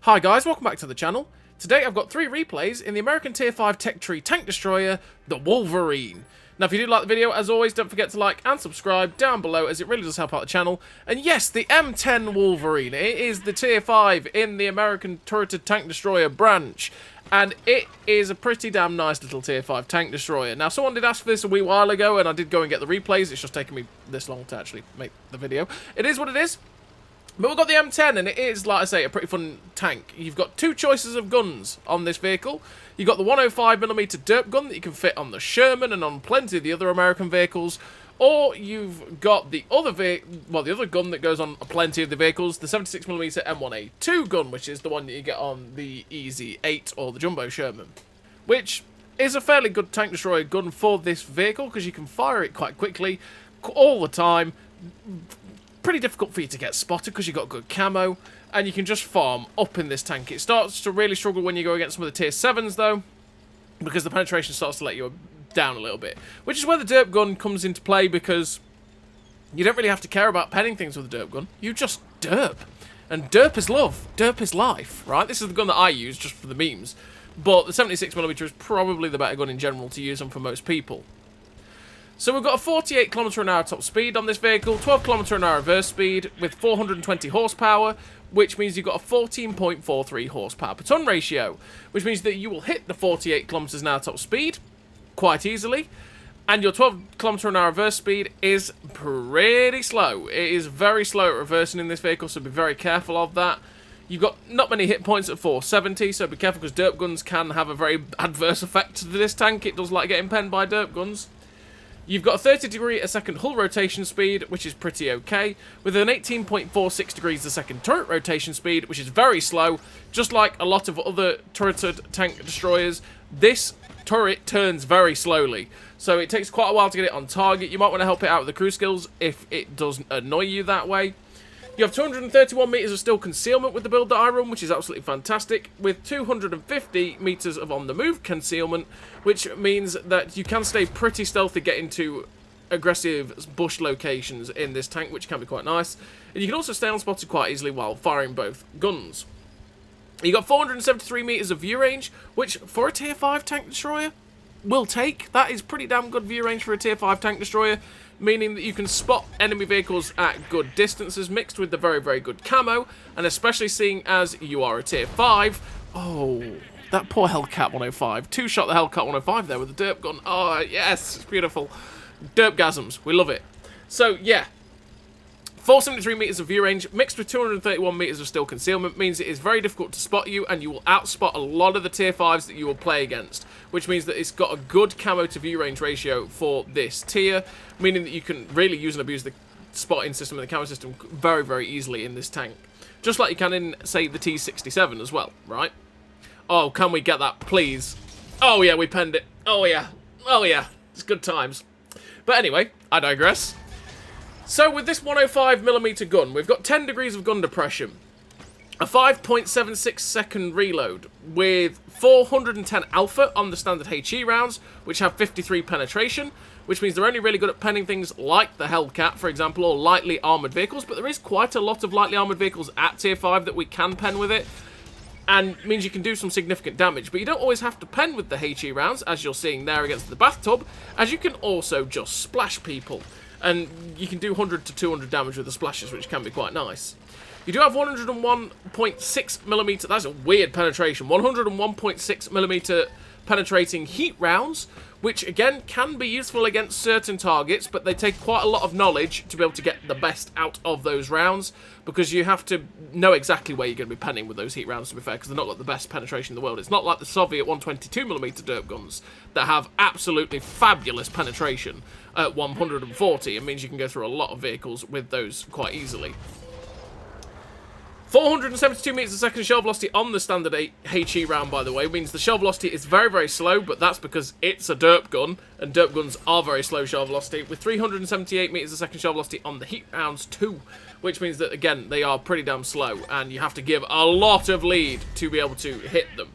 Hi guys, welcome back to the channel. Today I've got 3 replays in the American Tier 5 Tech Tree Tank Destroyer, the Wolverine. Now if you did like the video, as always, don't forget to like and subscribe down below as it really does help out the channel. And yes, the M10 Wolverine, it is the Tier 5 in the American Turreted Tank Destroyer branch. And it is a pretty damn nice little Tier 5 tank destroyer. Now someone did ask for this a wee while ago and I did go and get the replays, it's just taken me this long to actually make the video. It is what it is. But we've got the M10, and it is, like I say, a pretty fun tank. You've got 2 choices of guns on this vehicle. You've got the 105mm Derp gun that you can fit on the Sherman and on plenty of the other American vehicles. Or you've got the other the other gun that goes on plenty of the vehicles, the 76mm M1A2 gun, which is the one that you get on the EZ8 or the Jumbo Sherman. Which is a fairly good tank destroyer gun for this vehicle, because you can fire it quite quickly, all the time. Pretty difficult for you to get spotted because you've got good camo, and you can just farm up in this tank. It starts to really struggle when you go against some of the tier 7s though, because the penetration starts to let you down a little bit, which is where the derp gun comes into play, because you don't really have to care about penning things with the derp gun. You just derp, and derp is love, derp is life, right? This is the gun that I use just for the memes, but the 76mm is probably the better gun in general to use them for most people. So we've got a 48 km/h top speed on this vehicle, 12 km/h reverse speed with 420 horsepower, which means you've got a 14.43 horsepower per ton ratio, which means that you will hit the 48 km/h top speed quite easily, and your 12 km/h reverse speed is pretty slow. It is very slow at reversing in this vehicle, so be very careful of that. You've got not many hit points at 470, so be careful because derp guns can have a very adverse effect to this tank. It does like getting penned by derp guns. You've got a 30 degree a second hull rotation speed, which is pretty okay, with an 18.46 degrees a second turret rotation speed, which is very slow. Just like a lot of other turreted tank destroyers, this turret turns very slowly, so it takes quite a while to get it on target. You might want to help it out with the crew skills if it does annoy you that way. You have 231 meters of steel concealment with the build that I run, which is absolutely fantastic, with 250 meters of on-the-move concealment, which means that you can stay pretty stealthy getting to aggressive bush locations in this tank, which can be quite nice. And you can also stay unspotted quite easily while firing both guns. You got 473 meters of view range, which for a tier 5 tank destroyer will take. That is pretty damn good view range for a tier 5 tank destroyer, meaning that you can spot enemy vehicles at good distances, mixed with the very, very good camo, and especially seeing as you are a tier 5. Oh, that poor Hellcat 105. 2-shot the Hellcat 105 there with the derp gun. Oh, yes, it's beautiful. Derpgasms, we love it. So, yeah. 473 meters of view range, mixed with 231 meters of steel concealment, means it is very difficult to spot you, and you will outspot a lot of the tier 5s that you will play against, which means that it's got a good camo to view range ratio for this tier, meaning that you can really use and abuse the spotting system and the camo system very, very easily in this tank. Just like you can in, say, the T67 as well, right? Oh, can we get that, please? Oh yeah, we penned it. Oh yeah. Oh yeah. It's good times. But anyway, I digress. So with this 105mm gun, we've got 10 degrees of gun depression, a 5.76 second reload, with 410 alpha on the standard HE rounds, which have 53 penetration, which means they're only really good at penning things like the Hellcat, for example, or lightly armoured vehicles, but there is quite a lot of lightly armoured vehicles at tier 5 that we can pen with it, and means you can do some significant damage. But you don't always have to pen with the HE rounds, as you're seeing there against the bathtub, as you can also just splash people. And you can do 100 to 200 damage with the splashes, which can be quite nice. You do have 101.6mm, that's a weird penetration, 101.6mm penetrating heat rounds, which again can be useful against certain targets, but they take quite a lot of knowledge to be able to get the best out of those rounds, because you have to know exactly where you're going to be penning with those heat rounds, to be fair, because they're not like the best penetration in the world. It's not like the Soviet 122mm derp guns that have absolutely fabulous penetration at 140. It means you can go through a lot of vehicles with those quite easily. 472 meters a second shell velocity on the standard HE round, by the way, means the shell velocity is very, very slow, but that's because it's a derp gun, and derp guns are very slow shell velocity, with 378 meters a second shell velocity on the heat rounds too, which means that, again, they are pretty damn slow, and you have to give a lot of lead to be able to hit them.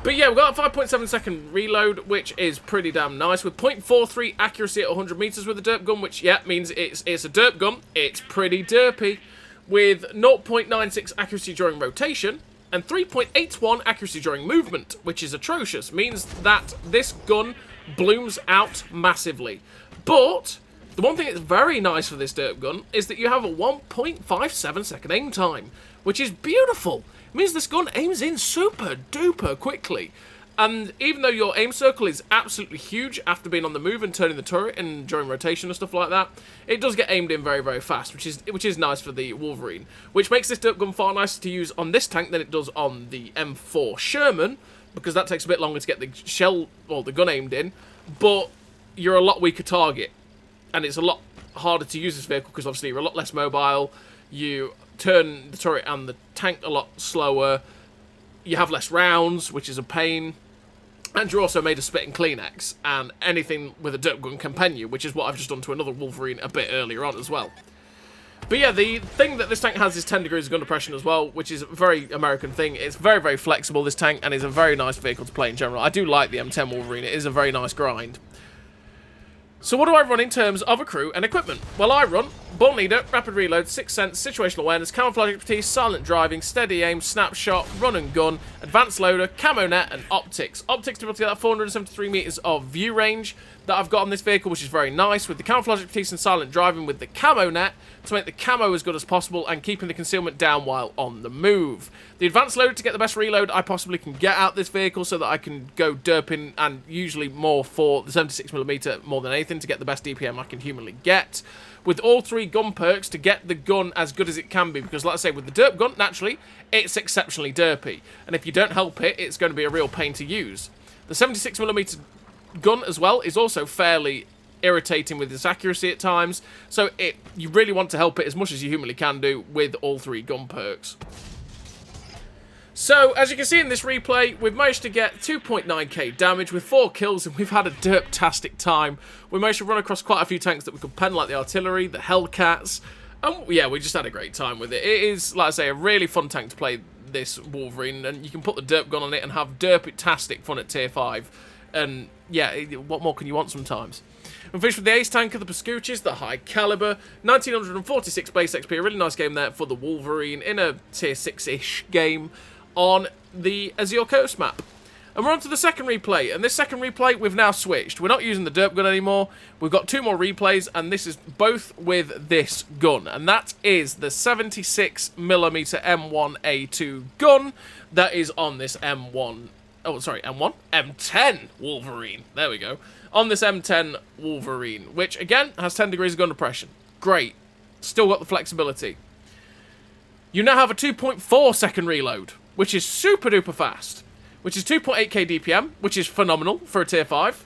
But yeah, we've got a 5.7 second reload, which is pretty damn nice, with 0.43 accuracy at 100 meters with the derp gun, which, yeah, means it's a derp gun. It's pretty derpy. with 0.96 accuracy during rotation and 3.81 accuracy during movement, which is atrocious. Means that this gun blooms out massively. But the one thing that's very nice for this Derp gun is that you have a 1.57 second aim time, which is beautiful. It means this gun aims in super duper quickly. And even though your aim circle is absolutely huge after being on the move and turning the turret and during rotation and stuff like that, it does get aimed in very, very fast, which is nice for the Wolverine. Which makes this Derp gun far nicer to use on this tank than it does on the M4 Sherman, because that takes a bit longer to get the shell or the gun aimed in, but you're a lot weaker target. And it's a lot harder to use this vehicle because obviously you're a lot less mobile, you turn the turret and the tank a lot slower, you have less rounds, which is a pain. And you're also made of spit and Kleenex, and anything with a Derp gun can pen you, which is what I've just done to another Wolverine a bit earlier on as well. But yeah, the thing that this tank has is 10 degrees of gun depression as well, which is a very American thing. It's very, very flexible, this tank, and is a very nice vehicle to play in general. I do like the M10 Wolverine. It is a very nice grind. So what do I run in terms of a crew and equipment? Well, I run Born Leader, Rapid Reload, Sixth Sense, Situational Awareness, Camouflage Expertise, Silent Driving, Steady Aim, Snapshot, Run and Gun, Advanced Loader, Camo Net, and Optics. Optics to be able to get that 473 metres of view range that I've got on this vehicle, which is very nice, with the Camouflage Expertise and Silent Driving with the Camo Net to make the camo as good as possible and keeping the concealment down while on the move. The Advanced Loader to get the best reload I possibly can get out this vehicle so that I can go derping, and usually more for the 76mm more than anything to get the best DPM I can humanly get. With all three gun perks to get the gun as good as it can be, because like I say, with the Derp gun, naturally, it's exceptionally derpy. And if you don't help it, it's going to be a real pain to use. The 76mm gun as well is also fairly irritating with its accuracy at times, so you really want to help it as much as you humanly can do with all three gun perks. So, as you can see in this replay, we've managed to get 2.9k damage with 4 kills, and we've had a derp-tastic time. We managed to run across quite a few tanks that we could pen, like the artillery, the Hellcats, and yeah, we just had a great time with it. It is, like I say, a really fun tank to play, this Wolverine, and you can put the derp gun on it and have derp-tastic fun at tier 5, and yeah, what more can you want sometimes? We finished with the ace tanker, the Pascucci's, the high caliber, 1946 base XP, a really nice game there for the Wolverine in a tier 6-ish game on the Azure Coast map. And we're on to the second replay, and this second replay we've now switched. We're not using the derp gun anymore. We've got 2 more replays, and this is both with this gun, and that is the 76mm M1A2 gun that is on this M10 Wolverine. There we go. On this M10 Wolverine, which again has 10 degrees of gun depression. Great. Still got the flexibility. You now have a 2.4 second reload, which is super duper fast, which is 2.8k DPM, which is phenomenal for a tier 5.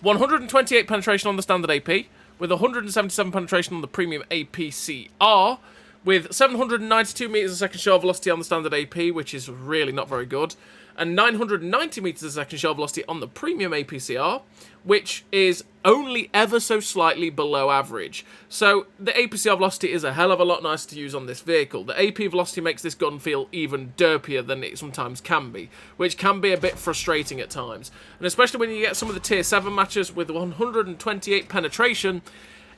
128 penetration on the standard AP, with 177 penetration on the premium APCR, with 792 meters a second shell velocity on the standard AP, which is really not very good, and 990 meters a second shell velocity on the premium APCR, which is only ever so slightly below average. So the APCR velocity is a hell of a lot nicer to use on this vehicle. The AP velocity makes this gun feel even derpier than it sometimes can be, which can be a bit frustrating at times. And especially when you get some of the tier 7 matches with 128 penetration,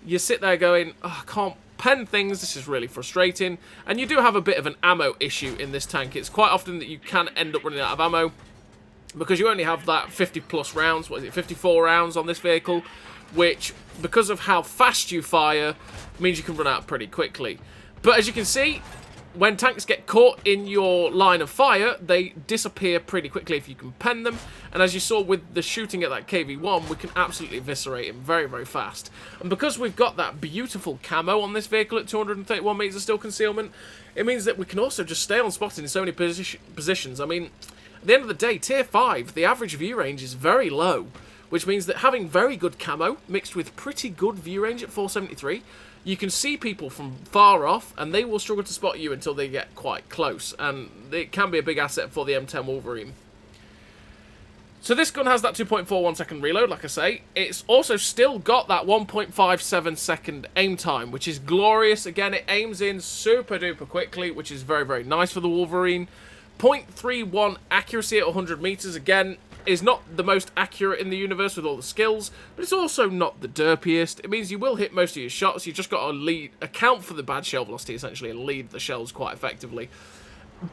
you sit there going, oh, I can't pen things, this is really frustrating. And you do have a bit of an ammo issue in this tank. It's quite often that you can end up running out of ammo, because you only have that 50 plus rounds, 54 rounds on this vehicle, which, because of how fast you fire, means you can run out pretty quickly. But as you can see, when tanks get caught in your line of fire, they disappear pretty quickly if you can pen them. And as you saw with the shooting at that KV-1, we can absolutely eviscerate him very, very fast. And because we've got that beautiful camo on this vehicle at 231 meters of still concealment, it means that we can also just stay on spot in so many positions. I mean, at the end of the day, tier 5, the average view range is very low, which means that having very good camo mixed with pretty good view range at 473, you can see people from far off, and they will struggle to spot you until they get quite close, and it can be a big asset for the M10 Wolverine. So this gun has that 2.41 second reload, like I say. It's also still got that 1.57 second aim time, which is glorious. Again, it aims in super duper quickly, which is very, very nice for the Wolverine. 0.31 accuracy at 100 meters. Again, is not the most accurate in the universe with all the skills, but it's also not the derpiest. It means you will hit most of your shots. You've just got to account for the bad shell velocity, essentially, and lead the shells quite effectively.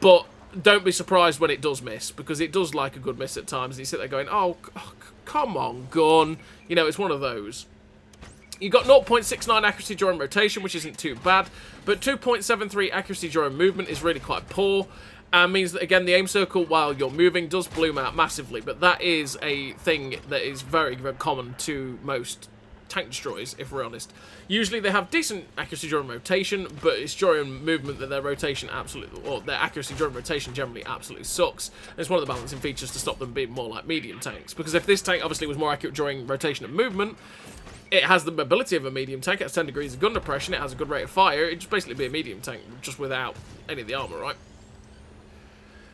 But don't be surprised when it does miss, because it does like a good miss at times. And you sit there going, oh come on, gun. You know, it's one of those. You got 0.69 accuracy during rotation, which isn't too bad, but 2.73 accuracy during movement is really quite poor, and means that, again, the aim circle while you're moving does bloom out massively, but that is a thing that is very, very common to most tank destroyers, if we're honest. Usually they have decent accuracy during rotation, but it's during movement that their rotation absolutely, or their accuracy during rotation generally absolutely sucks. And it's one of the balancing features to stop them being more like medium tanks, because if this tank obviously was more accurate during rotation and movement, it has the mobility of a medium tank. It has 10 degrees of gun depression. It has a good rate of fire. It'd just basically be a medium tank, just without any of the armor, right?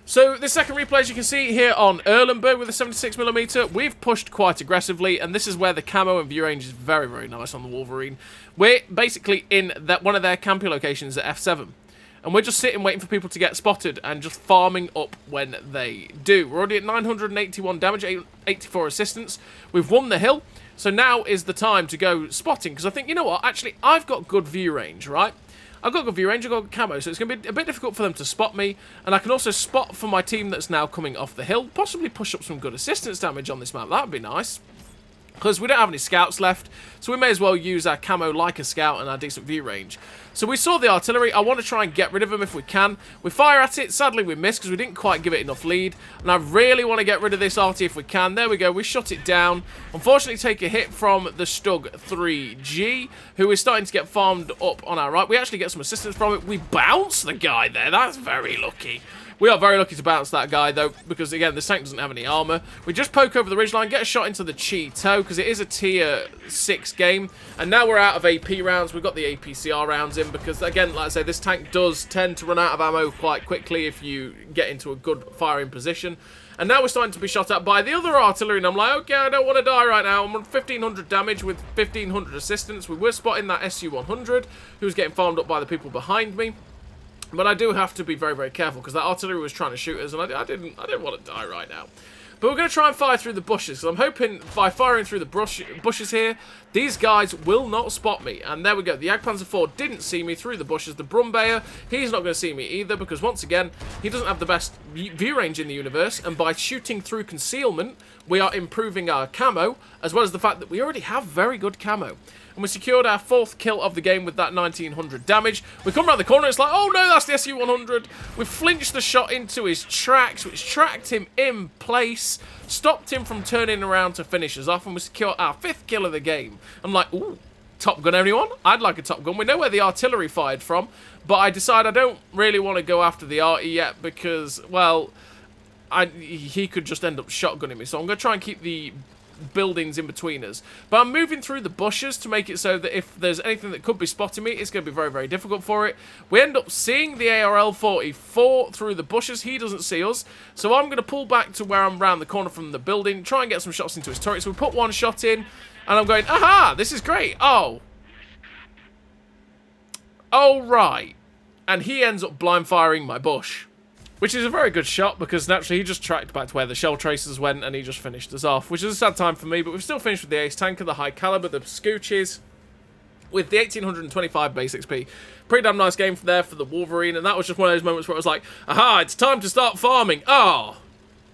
So, this second replay, as you can see here on Erlenberg with a 76mm, we've pushed quite aggressively, and this is where the camo and view range is very, very nice on the Wolverine. We're basically in one of their camping locations at F7. And we're just sitting waiting for people to get spotted and just farming up when they do. We're already at 981 damage, 84 assistance. We've won the hill. So now is the time to go spotting, because I think, you know what, actually, I've got good view range, right? I've got good view range, I've got good camo, so it's going to be a bit difficult for them to spot me, and I can also spot for my team that's now coming off the hill, possibly push up some good assistance damage on this map. That would be nice, because we don't have any scouts left, so we may as well use our camo like a scout and our decent view range. So we saw the artillery. I want to try and get rid of them if we can. We fire at it. Sadly, we missed because we didn't quite give it enough lead. And I really want to get rid of this arty if we can. There we go. We shut it down. Unfortunately, take a hit from the Stug 3G, who is starting to get farmed up on our right. We actually get some assistance from it. We bounce the guy there. That's very lucky. We are very lucky to bounce that guy, though, because, again, this tank doesn't have any armor. We just poke over the ridgeline, get a shot into the Cheeto, because it is a tier 6 game. And now we're out of AP rounds. We've got the APCR rounds in, because, again, like I say, this tank does tend to run out of ammo quite quickly if you get into a good firing position. And now we're starting to be shot at by the other artillery, and I'm like, okay, I don't want to die right now. I'm on 1,500 damage with 1,500 assistance. We were spotting that SU-100, who's getting farmed up by the people behind me. But I do have to be very, very careful, because that artillery was trying to shoot us, and I didn't want to die right now. But we're going to try and fire through the bushes, because I'm hoping by firing through the bushes here, these guys will not spot me. And there we go. The Jagdpanzer IV didn't see me through the bushes. The Brumbayer, he's not going to see me either, because once again, he doesn't have the best view range in the universe, and by shooting through concealment, we are improving our camo, as well as the fact that we already have very good camo. And we secured our 4th kill of the game with that 1,900 damage. We come around the corner, it's like, oh no, that's the SU-100. We flinched the shot into his tracks, which tracked him in place, stopped him from turning around to finish us off, and we secured our 5th kill of the game. I'm like, ooh, Top Gun, anyone? I'd like a Top Gun. We know where the artillery fired from, but I decide I don't really want to go after the arty yet, because, well, he could just end up shotgunning me. So I'm going to try and keep the buildings in between us, but I'm moving through the bushes to make it so that if there's anything that could be spotting me, it's going to be very, very difficult for it. We end up seeing the ARL-44 through the bushes. He doesn't see us, so I'm going to pull back to where I'm round the corner from the building, try and get some shots into his turret. So we put one shot in, and I'm going, aha, this is great. Oh right, and he ends up blind firing my bush, which is a very good shot, because naturally he just tracked back to where the shell tracers went and he just finished us off, which is a sad time for me, but we've still finished with the ace tanker, the high caliber, the scooches, with the 1,825 base XP. Pretty damn nice game there for the Wolverine, and that was just one of those moments where I was like, aha, it's time to start farming. Oh,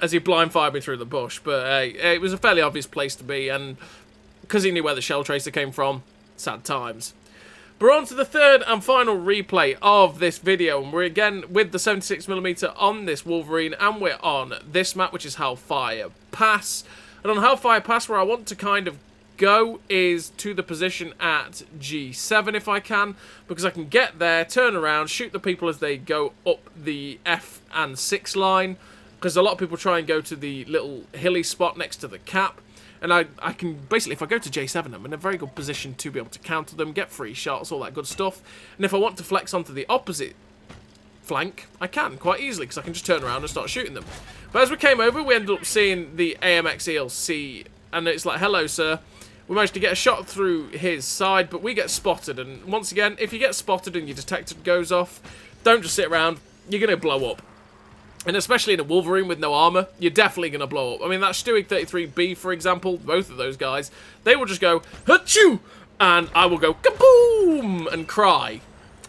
as he blind fired me through the bush, but it was a fairly obvious place to be, and because he knew where the shell tracer came from, sad times. We're on to the third and final replay of this video, and we're again with the 76mm on this Wolverine, and we're on this map, which is Hellfire Pass. And on Hellfire Pass, where I want to kind of go is to the position at G7 if I can, because I can get there, turn around, shoot the people as they go up the F and 6 line, because a lot of people try and go to the little hilly spot next to the cap. And I can, basically, if I go to J7, I'm in a very good position to be able to counter them, get free shots, all that good stuff. And if I want to flex onto the opposite flank, I can, quite easily, because I can just turn around and start shooting them. But as we came over, we ended up seeing the AMX ELC, and it's like, hello, sir. We managed to get a shot through his side, but we get spotted. And once again, if you get spotted and your detector goes off, don't just sit around, you're going to blow up. And especially in a Wolverine with no armor, you're definitely going to blow up. I mean, that Stewie 33B, for example, both of those guys, they will just go, Hachoo! And I will go, kaboom! And cry.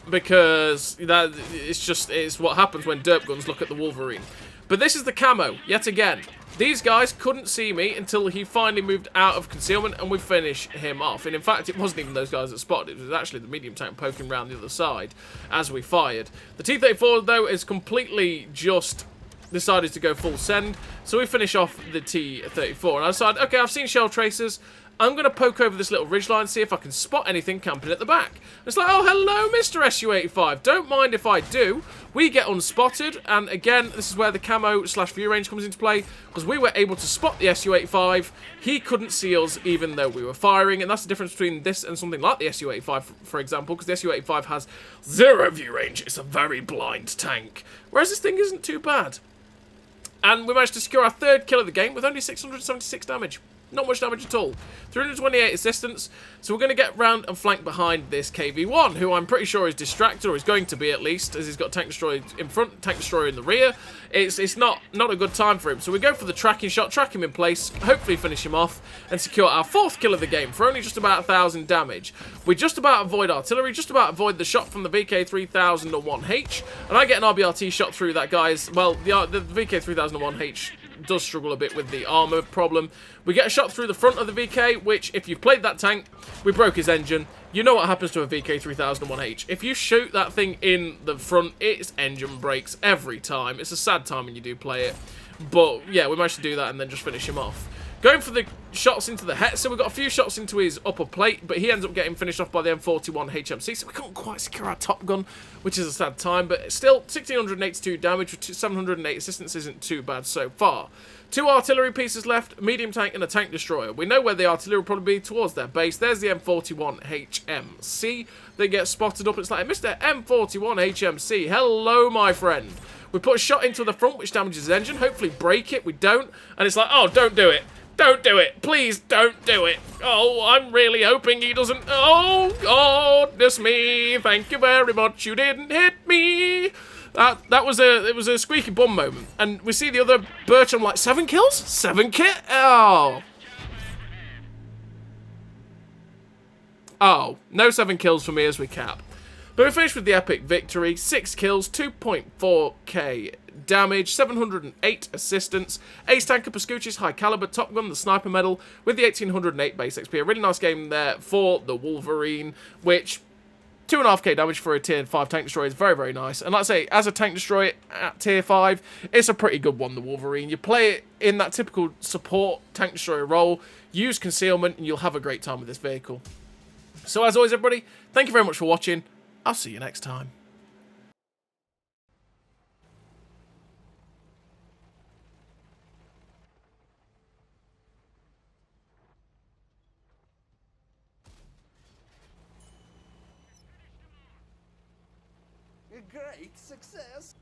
Because it's what happens when derp guns look at the Wolverine. But this is the camo, yet again. These guys couldn't see me until he finally moved out of concealment and we finish him off. And in fact, it wasn't even those guys that spotted. It was actually the medium tank poking around the other side as we fired. The T-34, though, is completely just decided to go full send. So we finish off the T-34. And I decided, okay, I've seen shell tracers. I'm going to poke over this little ridgeline, see if I can spot anything camping at the back. And it's like, oh, hello, Mr. SU-85. Don't mind if I do. We get unspotted, and again, this is where the camo/view range comes into play, because we were able to spot the SU-85. He couldn't see us, even though we were firing, and that's the difference between this and something like the SU-85, for example, because the SU-85 has 0 view range. It's a very blind tank, whereas this thing isn't too bad. And we managed to secure our 3rd kill of the game with only 676 damage. Not much damage at all. 328 assistance. So we're going to get round and flank behind this KV-1, who I'm pretty sure is distracted, or is going to be at least, as he's got tank destroyer in front, tank destroyer in the rear. It's not a good time for him. So we go for the tracking shot, track him in place, hopefully finish him off, and secure our 4th kill of the game for only just about 1,000 damage. We just about avoid artillery, just about avoid the shot from the VK3001H, and I get an RBRT shot through that guy's, well, the VK3001H does struggle a bit with the armor problem. We get a shot through the front of the VK, which, if you've played that tank, we broke his engine. You know what happens to a VK3001H. If you shoot that thing in the front, its engine breaks every time. It's a sad time when you do play it. But, yeah, we managed to do that and then just finish him off. Going for the shots into the Hetzer, we got a few shots into his upper plate, but he ends up getting finished off by the M41 HMC, so we couldn't quite secure our top gun, which is a sad time, but still, 1,682 damage with 708 assistance isn't too bad so far. 2 artillery pieces left, a medium tank and a tank destroyer. We know where the artillery will probably be, towards their base. There's the M41 HMC. They get spotted up, it's like, Mr. M41 HMC, hello, my friend. We put a shot into the front, which damages his engine, hopefully break it, we don't, and it's like, oh, don't do it. Don't do it. Please don't do it. Oh, I'm really hoping he doesn't. Oh, goodness me. Thank you very much. You didn't hit me. It was a squeaky bum moment. And we see the other Birch. I'm like, 7 kills? 7 kit? Oh. Oh, no 7 kills for me as we cap. But we finished with the epic victory. 6 kills, 2.4k damage, 708 assistance, Ace Tanker Pascucci's High Caliber Top Gun, the Sniper Medal, with the 1808 base XP. A really nice game there for the Wolverine, which 2.5k damage for a tier 5 tank destroyer is very, very nice. And like I say, as a tank destroyer at tier 5, it's a pretty good one, the Wolverine. You play it in that typical support tank destroyer role, use concealment, and you'll have a great time with this vehicle. So as always, everybody, thank you very much for watching. I'll see you next time. A great success.